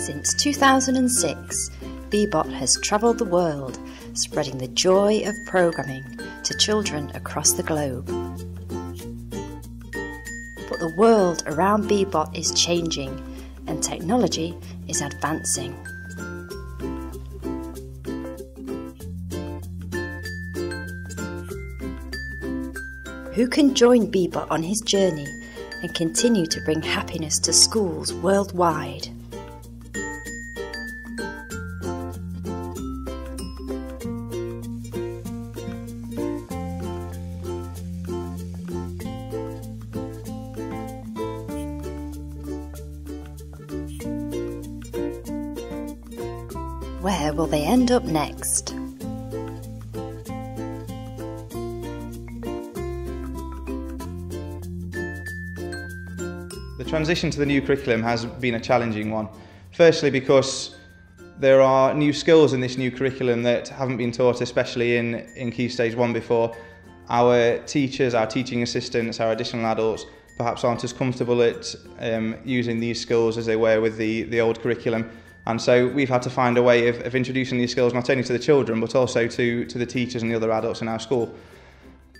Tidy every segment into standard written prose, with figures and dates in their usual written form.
Since 2006, Bebot has travelled the world, spreading the joy of programming to children across the globe. But the world around Bebot is changing, and technology is advancing. Who can join Bebot on his journey and continue to bring happiness to schools worldwide? Where will they end up next? The transition to the new curriculum has been a challenging one. Firstly, because there are new skills in this new curriculum that haven't been taught, especially in Key Stage 1 before. Our teachers, our teaching assistants, our additional adults perhaps aren't as comfortable at using these skills as they were with the old curriculum. And so we've had to find a way of introducing these skills not only to the children but also to the teachers and the other adults in our school.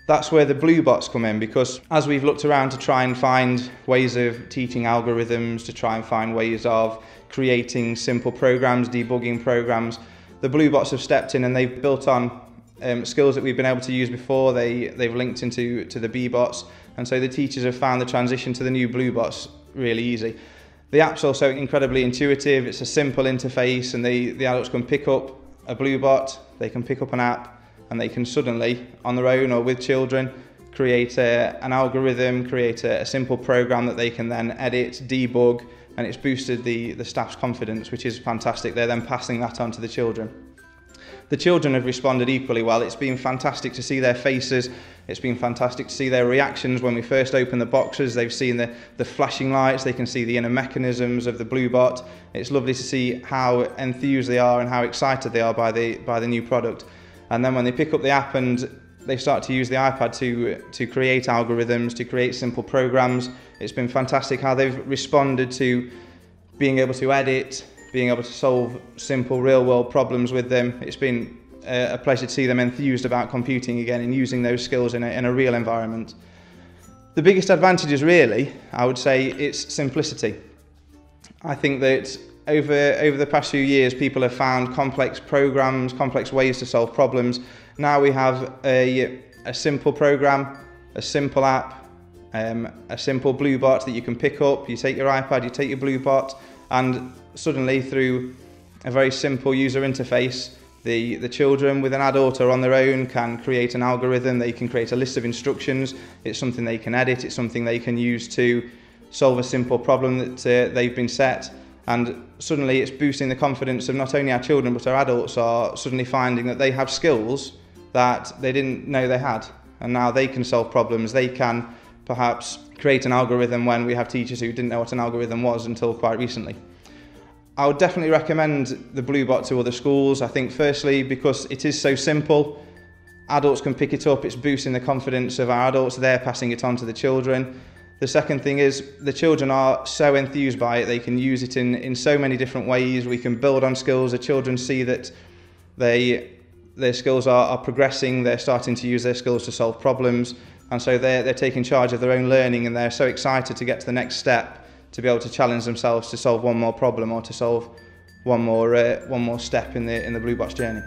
That's where the Bluebots come in, because as we've looked around to try and find ways of teaching algorithms, to try and find ways of creating simple programs, debugging programs, the Bluebots have stepped in and they've built on skills that we've been able to use before. They've linked into the Bebots, and so the teachers have found the transition to the new Bluebots really easy. The app's also incredibly intuitive. It's a simple interface, and the adults can pick up a Bluebot, they can pick up an app, and they can suddenly, on their own or with children, create an algorithm, create a simple program that they can then edit, debug, and it's boosted the staff's confidence, which is fantastic. They're then passing that on to the children. The children have responded equally well. It's been fantastic to see their faces. It's been fantastic to see their reactions when we first opened the boxes. They've seen the flashing lights. They can see the inner mechanisms of the Bluebot. It's lovely to see how enthused they are and how excited they are by the new product. And then when they pick up the app and they start to use the iPad to create algorithms, to create simple programs, it's been fantastic how they've responded to being able to edit, being able to solve simple real-world problems with them. It's been a pleasure to see them enthused about computing again and using those skills in a real environment. The biggest advantage is really, I would say, it's simplicity. I think that over the past few years, people have found complex programs, complex ways to solve problems. Now we have a simple program, a simple app, a simple Bluebot that you can pick up. You take your iPad, you take your Bluebot, and suddenly through a very simple user interface, the children with an adult or on their own can create an algorithm. They can create a list of instructions. It's something they can edit. It's something they can use to solve a simple problem that they've been set. And suddenly it's boosting the confidence of not only our children but our adults are suddenly finding that they have skills that they didn't know they had. And now they can solve problems. They can perhaps create an algorithm when we have teachers who didn't know what an algorithm was until quite recently. I would definitely recommend the Bluebot to other schools. I think firstly because it is so simple, adults can pick it up, it's boosting the confidence of our adults, they're passing it on to the children. The second thing is the children are so enthused by it, they can use it in so many different ways. We can build on skills. The children see that their skills are progressing, they're starting to use their skills to solve problems, and so they're taking charge of their own learning, and they're so excited to get to the next step, to be able to challenge themselves to solve one more problem or to solve one more step in the Bluebots journey.